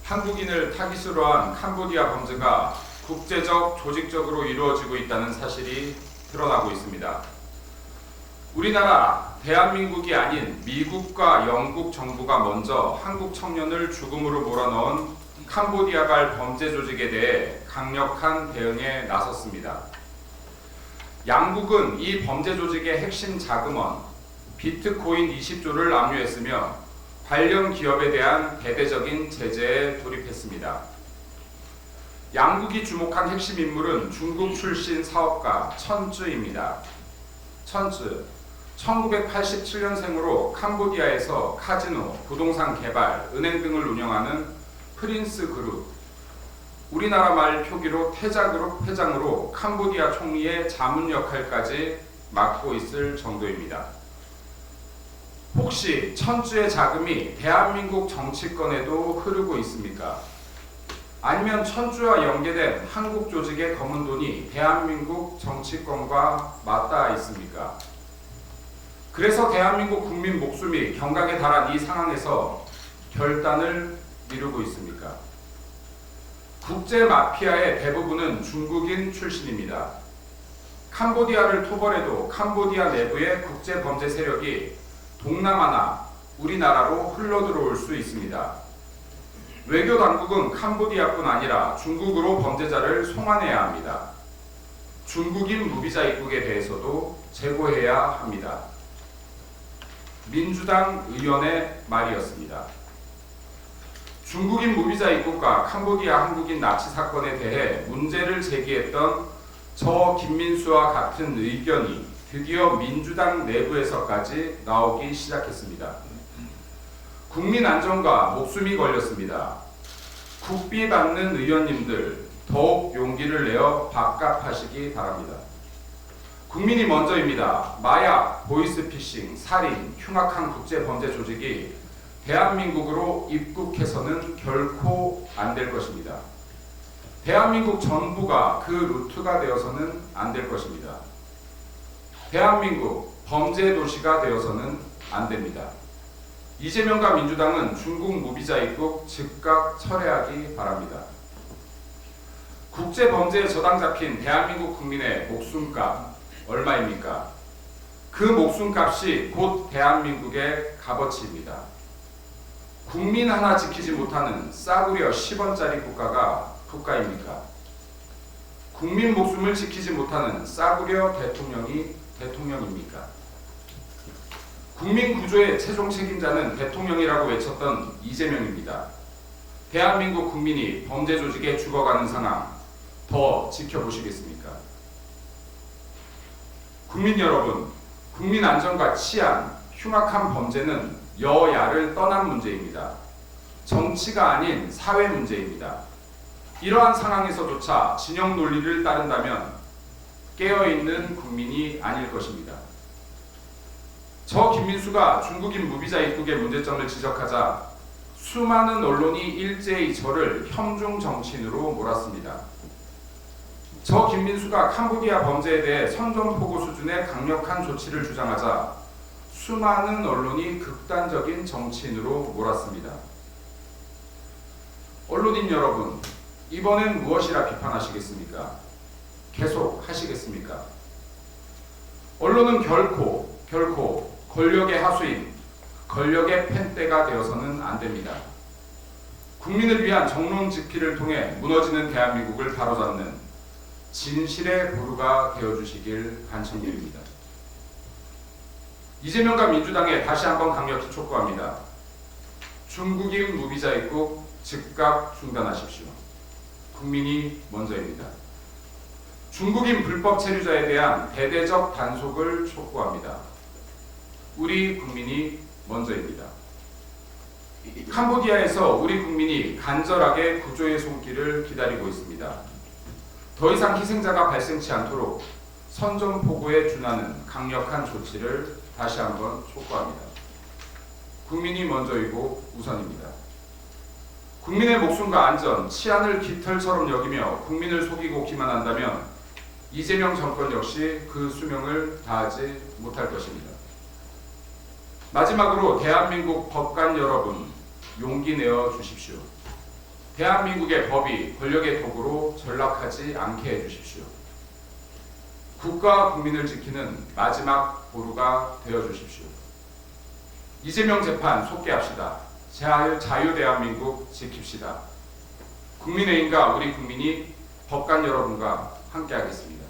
한국인을 타깃으로 한 캄보디아 범죄가 국제적, 조직적으로 이루어지고 있다는 사실이 드러나고 있습니다. 우리나라, 대한민국이 아닌 미국과 영국 정부가 먼저 한국 청년을 죽음으로 몰아넣은 캄보디아발 범죄 조직에 대해 강력한 대응에 나섰습니다. 양국은 이 범죄 조직의 핵심 자금원, 비트코인 20조를 압류했으며 관련 기업에 대한 대대적인 제재에 돌입했습니다. 양국이 주목한 핵심 인물은 중국 출신 사업가 천쯔입니다. 천쯔, 1987년생으로 캄보디아에서 카지노, 부동산 개발, 은행 등을 운영하는 프린스 그룹, 우리나라 말 표기로 태자그룹 회장으로 캄보디아 총리의 자문 역할까지 맡고 있을 정도입니다. 혹시 천쯔의 자금이 대한민국 정치권에도 흐르고 있습니까? 아니면 천쯔와 연계된 한국 조직의 검은 돈이 대한민국 정치권과 맞닿아 있습니까? 그래서 대한민국 국민 목숨이 경각에 달한 이 상황에서 결단을 미루고 있습니까? 국제 마피아의 대부분은 중국인 출신입니다. 캄보디아를 토벌해도 캄보디아 내부의 국제 범죄 세력이 동남아나 우리나라로 흘러들어올 수 있습니다. 외교 당국은 캄보디아뿐 아니라 중국으로 범죄자를 송환해야 합니다. 중국인 무비자 입국에 대해서도 제고해야 합니다. 민주당 의원의 말이었습니다. 중국인 무비자 입국과 캄보디아 한국인 납치 사건에 대해 문제를 제기했던 저 김민수와 같은 의견이 드디어 민주당 내부에서까지 나오기 시작했습니다. 국민 안전과 목숨이 걸렸습니다. 국비 받는 의원님들 더욱 용기를 내어 밥값하시기 바랍니다. 국민이 먼저입니다. 마약, 보이스피싱, 살인, 흉악한 국제범죄 조직이 대한민국으로 입국해서는 결코 안 될 것입니다. 대한민국 정부가 그 루트가 되어서는 안 될 것입니다. 대한민국 범죄 도시가 되어서는 안 됩니다. 이재명과 민주당은 중국 무비자 입국 즉각 철회하기 바랍니다. 국제 범죄에 저당 잡힌 대한민국 국민의 목숨값 얼마입니까? 그 목숨값이 곧 대한민국의 값어치입니다. 국민 하나 지키지 못하는 싸구려 10원짜리 국가가 국가입니까? 국민 목숨을 지키지 못하는 싸구려 대통령이 대통령입니까? 국민 구조의 최종 책임자는 대통령이라고 외쳤던 이재명입니다. 대한민국 국민이 범죄 조직에 죽어가는 상황 더 지켜보시겠습니까? 국민 여러분, 국민 안전과 치안, 흉악한 범죄는 여야를 떠난 문제입니다. 정치가 아닌 사회 문제입니다. 이러한 상황에서조차 진영 논리를 따른다면 깨어있는 국민이 아닐 것입니다. 저 김민수가 중국인 무비자 입국의 문제점을 지적하자 수많은 언론이 일제히 저를 혐중 정치인으로 몰았습니다. 저 김민수가 캄보디아 범죄에 대해 선전포고 수준의 강력한 조치를 주장하자 수많은 언론이 극단적인 정치인으로 몰았습니다. 언론인 여러분, 이번엔 무엇이라 비판하시겠습니까? 계속 하시겠습니까? 언론은 결코 권력의 하수인, 권력의 펜대가 되어서는 안 됩니다. 국민을 위한 정론 집필을 통해 무너지는 대한민국을 바로잡는 진실의 보루가 되어주시길 간청드립니다. 이재명과 민주당에 다시 한번 강력히 촉구합니다. 중국인 무비자 입국 즉각 중단하십시오. 국민이 먼저입니다. 중국인 불법 체류자에 대한 대대적 단속을 촉구합니다. 우리 국민이 먼저입니다. 캄보디아에서 우리 국민이 간절하게 구조의 손길을 기다리고 있습니다. 더 이상 희생자가 발생치 않도록 선전포고에 준하는 강력한 조치를 다시 한번 촉구합니다. 국민이 먼저이고 우선입니다. 국민의 목숨과 안전, 치안을 깃털처럼 여기며 국민을 속이고 기만한다면 이재명 정권 역시 그 수명을 다하지 못할 것입니다. 마지막으로 대한민국 법관 여러분, 용기 내어 주십시오. 대한민국의 법이 권력의 도구로 전락하지 않게 해주십시오. 국가와 국민을 지키는 마지막 보루가 되어주십시오. 이재명 재판 속개합시다. 자유 대한민국 지킵시다. 국민의힘과 우리 국민이 법관 여러분과 함께하겠습니다.